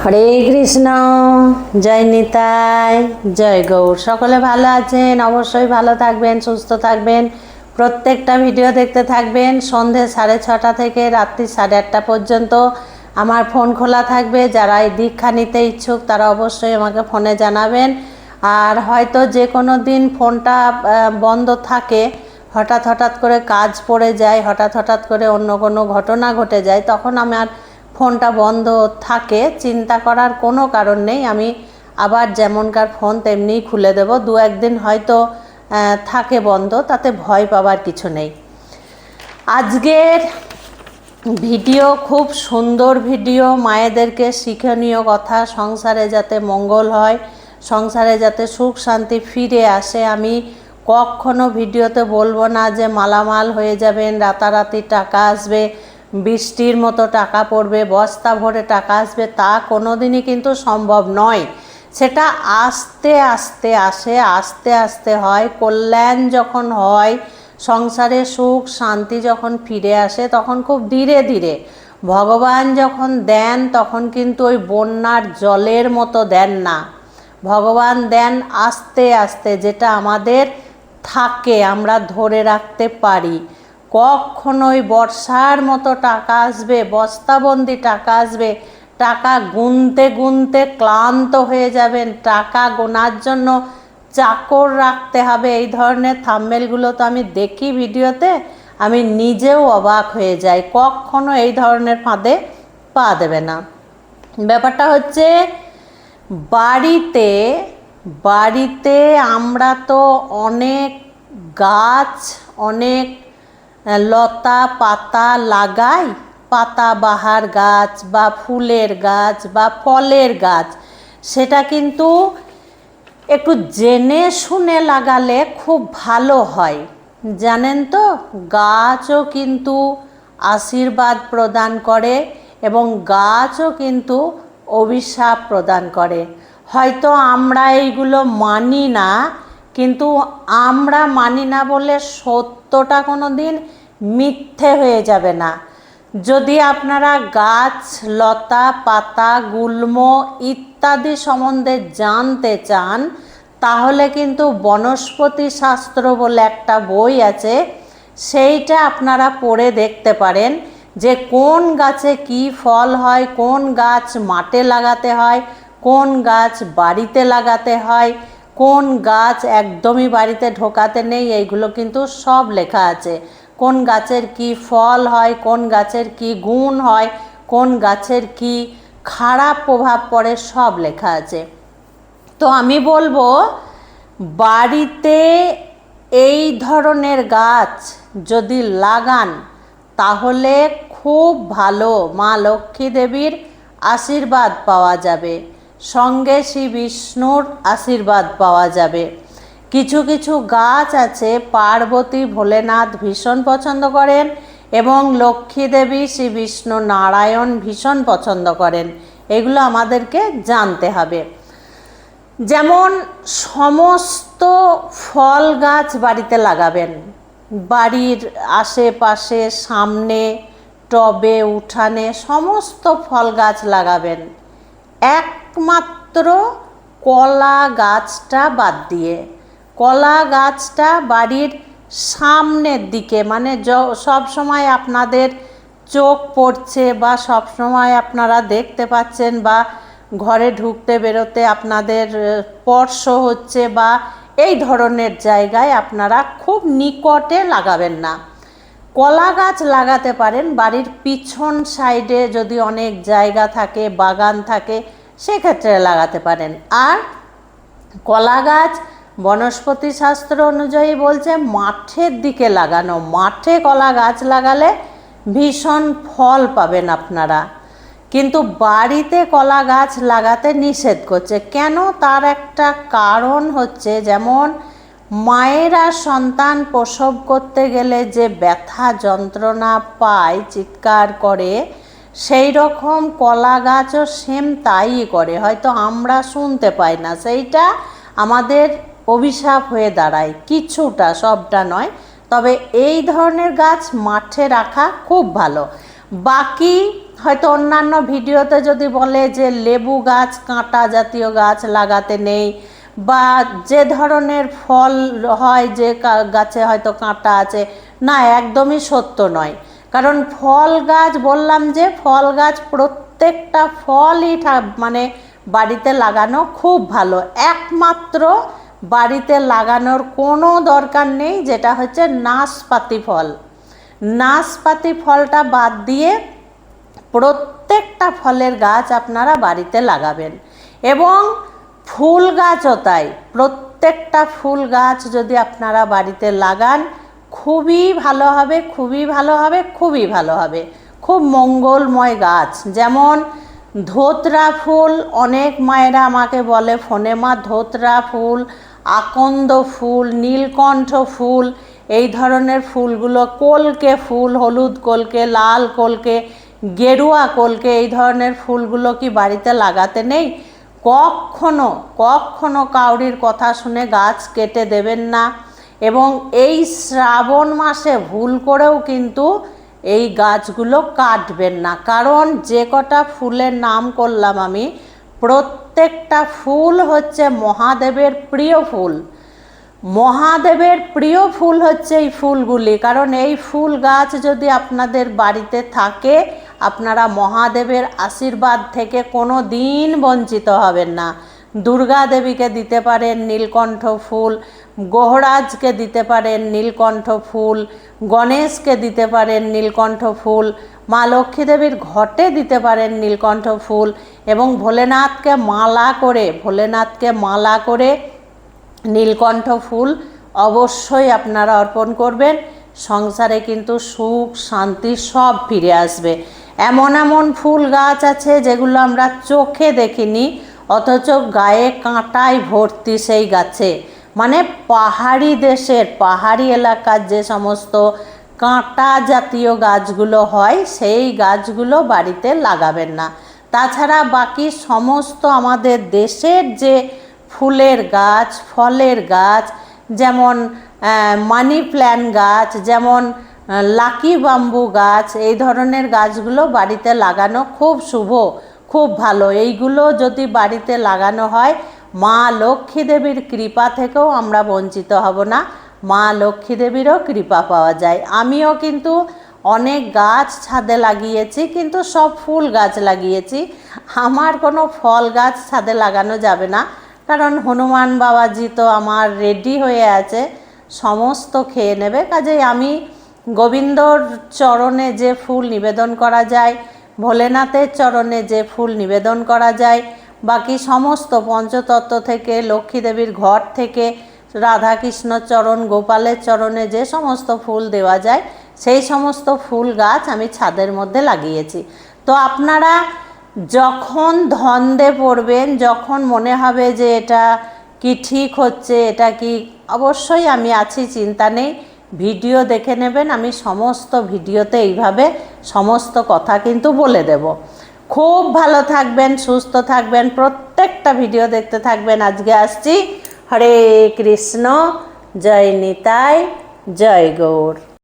হরে কৃষ্ণ। জয় নিতাই, জয় গৌর। সকলে ভালো আছেন? অবশ্যই ভালো থাকবেন, সুস্থ থাকবেন। প্রত্যেকটা ভিডিও দেখতে থাকবেন। সন্ধে 6:30 থেকে রাত্রি 8:30 পর্যন্ত আমার ফোন খোলা থাকবে। যারা এই দীক্ষা নিতে ইচ্ছুক তারা অবশ্যই আমাকে ফোনে জানাবেন। আর হয়তো যে কোনো দিন ফোনটা বন্ধ থাকে, হঠাৎ করে কাজ পড়ে যায়, হঠাৎ করে অন্য কোনো ঘটনা ঘটে যায়, তখন আমার ফোনটা বন্ধ থাকে। চিন্তা করার কোনো কারণ নেই, আমি আবার যেমনকার ফোন তেমনিই খুলে দেব। দু একদিন হয়তো থাকে বন্ধ, তাতে ভয় পাবার কিছু নেই। আজকের ভিডিও খুব সুন্দর ভিডিও, মায়েদেরকে শিক্ষণীয় কথা, সংসারে যাতে মঙ্গল হয়, সংসারে যাতে সুখ শান্তি ফিরে আসে। আমি কখনো ভিডিওতে বলবো না যে মালামাল হয়ে যাবেন, রাতারাতি টাকা আসবে, বৃষ্টির মতো টাকা পড়বে, বস্তা ভরে টাকা আসবে, তা কোনো দিনই কিন্তু সম্ভব নয়। সেটা আস্তে আস্তে আসে, আস্তে আস্তে হয়। কল্যাণ যখন হয়, সংসারে সুখ শান্তি যখন ফিরে আসে, তখন খুব ধীরে ধীরে। ভগবান যখন দেন তখন কিন্তু ওই বন্যার জলের মতো দেন না। ভগবান দেন আস্তে আস্তে, যেটা আমাদের থাকে, আমরা ধরে রাখতে পারি। কখনোই বর্ষার মতো টাকা আসবে, বস্তাবন্দি টাকা আসবে, টাকা গুনতে গুনতে ক্লান্ত হয়ে যাবেন, টাকা গোনার জন্য চাকর রাখতে হবে, এই ধরনের থাম্বনেলগুলো তো আমি দেখি ভিডিওতে, আমি নিজেও অবাক হয়ে যাই। কখনো এই ধরনের ফাঁদে পা দেবে না। ব্যাপারটা হচ্ছে, বাড়িতে বাড়িতে আমরা তো অনেক গাছ, অনেক লতা পাতা লাগাই, পাতাবাহার গাছ বা ফুলের গাছ বা ফলের গাছ। সেটা কিন্তু একটু জেনে শুনে লাগালে খুব ভালো হয়, জানেন তো। গাছও কিন্তু আশীর্বাদ প্রদান করে এবং গাছও কিন্তু অভিশাপ প্রদান করে। হয়তো আমরা এইগুলো মানি না, কিন্তু আমরা মানি না বলে সত্যটা কোনো দিন মিথ্যে হয়ে যাবে না। যদি আপনারা গাছ, লতা পাতা, গুল্ম ইত্যাদি সম্বন্ধে জানতে চান, তাহলে কিন্তু বনস্পতি শাস্ত্র বলে একটা বই আছে, সেইটা আপনারা পড়ে দেখতে পারেন যে কোন গাছে কি ফল হয়, কোন গাছ মাঠে লাগাতে হয়, কোন গাছ বাড়িতে লাগাতে হয়, কোন গাছ একদমই বাড়িতে ঢোকাতে নেই, এইগুলো কিন্তু সব লেখা আছে। কোন গাছের কি ফল হয়, কোন গাছের কি গুণ হয়, কোন গাছের কি খারাপ প্রভাব পড়ে, সব লেখা আছে। তো আমি বলবো, বাড়িতে এই ধরনের গাছ যদি লাগান তাহলে খুব ভালো, মা লক্ষ্মী দেবীর আশীর্বাদ পাওয়া যাবে, সঙ্গে শ্রী বিষ্ণুর আশীর্বাদ পাওয়া যাবে। কিছু কিছু গাছ আছে পার্বতী ভোলেনাথ ভীষণ পছন্দ করেন এবং লক্ষ্মী দেবী শ্রী বিষ্ণু নারায়ণ ভীষণ পছন্দ করেন। এগুলো আমাদেরকে জানতে হবে। যেমন সমস্ত ফল গাছ বাড়িতে লাগাবেন, বাড়ির আশেপাশে, সামনে, টবে, উঠানে সমস্ত ফল গাছ লাগাবেন, একমাত্র কলা গাছটা বাদ দিয়ে। কলা গাছটা বাড়ির সামনের দিকে, মানে সব সময় আপনাদের চোখ পড়ছে বা সব সময় আপনারা দেখতে পাচ্ছেন বা ঘরে ঢুকতে বেরোতে আপনাদের স্পর্শ হচ্ছে, বা এই ধরনের জায়গায় আপনারা খুব নিকটে লাগাবেন না। কলা গাছ লাগাতে পারেন বাড়ির পিছন সাইডে, যদি অনেক জায়গা থাকে, বাগান থাকে, সেক্ষেত্রে লাগাতে পারেন। আর কলা গাছ বনস্পতি শাস্ত্র অনুযায়ী বলছে মাঠের দিকে লাগানো, মাঠে কলা গাছ লাগালে ভীষণ ফল পাবেন আপনারা। কিন্তু বাড়িতে কলা গাছ লাগাতে নিষেধ করছে। কেন? তার একটা কারণ হচ্ছে, যেমন মায়েরা সন্তান প্রসব করতে গেলে যে ব্যথা যন্ত্রণা পায়, চিৎকার করে, সেই রকম কলা গাছও সেম তাই করে। হয়তো আমরা শুনতে পাই না, সেইটা আমাদের অভিশাপ হয়ে দাঁড়ায় কিছুটা, সবটা নয়। তবে এই ধরনের গাছ মাঠে রাখা খুব ভালো। বাকি হয়তো অন্যান্য ভিডিওতে যদি বলে যে লেবু গাছ কাঁটা জাতীয় গাছ লাগাতে নেই, বা যে ধরনের ফল হয় যে গাছে হয়তো কাঁটা আছে, না, একদমই সত্য নয়। কারণ ফল গাছ, বললাম যে ফল গাছ প্রত্যেকটা ফলই মানে বাড়িতে লাগানো খুব ভালো। একমাত্র বাড়িতে লাগানোর কোনো দরকার নেই যেটা হচ্ছে নাশপাতি ফল। নাশপাতি ফলটা বাদ দিয়ে প্রত্যেকটা ফলের গাছ আপনারা বাড়িতে লাগাবেন। এবং ফুল গাছও তাই, প্রত্যেকটা ফুল গাছ যদি আপনারা বাড়িতে লাগান খুবই ভালো হবে, খুবই ভালো হবে, খুবই ভালো হবে, খুব মঙ্গলময় গাছ। যেমন ধোতরা ফুল, অনেক মায়েরা আমাকে বলে ফোনে, মা ধোতরা ফুল, আকন্দ ফুল, নীলকণ্ঠ ফুল, এই ধরনের ফুলগুলো, কলকে ফুল, হলুদ কলকে, লাল কলকে, গেরুয়া কলকে, এই ধরনের ফুলগুলো কি বাড়িতে লাগাতে নেই? কখনো কখনো কাউরির কথা শুনে গাছ কেটে দেবেন না। এবং এই শ্রাবণ মাসে ভুল করেও কিন্তু এই গাছগুলো কাটবেন না। কারণ যে কটা ফুলের নাম করলাম আমি, প্রত্যেকটা ফুল হচ্ছে মহাদেবের প্রিয় ফুল। মহাদেবের প্রিয় ফুল হচ্ছে এই ফুলগুলি। কারণ এই ফুল গাছ যদি আপনাদের বাড়িতে থাকে, আপনারা মহাদেবের আশীর্বাদ থেকে কোনো দিন বঞ্চিত হবেন না। দুর্গা দেবীকে দিতে পারেন নীলকণ্ঠ ফুল, গহরাজকে দিতে পারেন নীলকণ্ঠ ফুল, গণেশকে দিতে পারেন নীলকণ্ঠ ফুল, মা লক্ষ্মী দেবীর ঘটে দিতে পারেন নীলকণ্ঠ ফুল, এবং ভোলেনাথকে মালা করে নীলকণ্ঠ ফুল অবশ্যই আপনারা অর্পণ করবেন। সংসারে কিন্তু সুখ শান্তি সব ফিরে আসবে। এমন এমন ফুল গাছ আছে যেগুলো আমরা চোখে দেখিনি, অথচ গায়ে কাঁটায় ভর্তি সেই গাছে। মানে পাহাড়ি দেশের, পাহাড়ি এলাকার যে সমস্ত কাঁটা জাতীয় গাছগুলো হয়, সেই গাছগুলো বাড়িতে লাগাবেন না। তাছাড়া বাকি সমস্ত আমাদের দেশের যে ফুলের গাছ, ফলের গাছ, যেমন মানি প্ল্যান্ট গাছ, যেমন লাকি বাম্বু গাছ, এই ধরনের গাছগুলো বাড়িতে লাগানো খুব শুভ, খুব ভালো। এইগুলো যদি বাড়িতে লাগানো হয়, মা লক্ষ্মী দেবীর কৃপা থেকেও আমরা বঞ্চিত হব না, মা লক্ষ্মী দেবীরও কৃপা পাওয়া যায়। আমিও কিন্তু অনেক গাছ ছাদে লাগিয়েছি, কিন্তু সব ফুল গাছ লাগিয়েছি। আমার কোনো ফল গাছ ছাদে লাগানো যাবে না, কারণ হনুমান বাবাজি তো আমার রেডি হয়ে আছে, সমস্ত খেয়ে নেবে। কাজেই আমি গোবিন্দর চরণে যে ফুল নিবেদন করা যায়, ভোলেনাথের চরণে যে ফুল নিবেদন করা যায়, বাকি সমস্ত পঞ্চতত্ত্ব থেকে, লক্ষ্মী দেবীর ঘর থেকে, রাধাকৃষ্ণ চরণ, গোপালের চরণে যে সমস্ত ফুল দেওয়া যায়, সেই সমস্ত ফুল গাছ আমি ছাদের মধ্যে লাগিয়েছি। তো আপনারা যখন ধন্দে পড়বেন, যখন মনে হবে যে এটা কি ঠিক হচ্ছে, এটা কি, অবশ্যই আমি আছি, চিন্তা নেই, ভিডিও দেখে নেবেন। আমি সমস্ত ভিডিওতে এইভাবে সমস্ত কথা কিন্তু বলে দেব। খুব ভালো থাকবেন, সুস্থ থাকবেন, প্রত্যেকটা ভিডিও দেখতে থাকবেন। আজকে আসছি। হরে কৃষ্ণ, জয় নিতাই, জয় গৌর।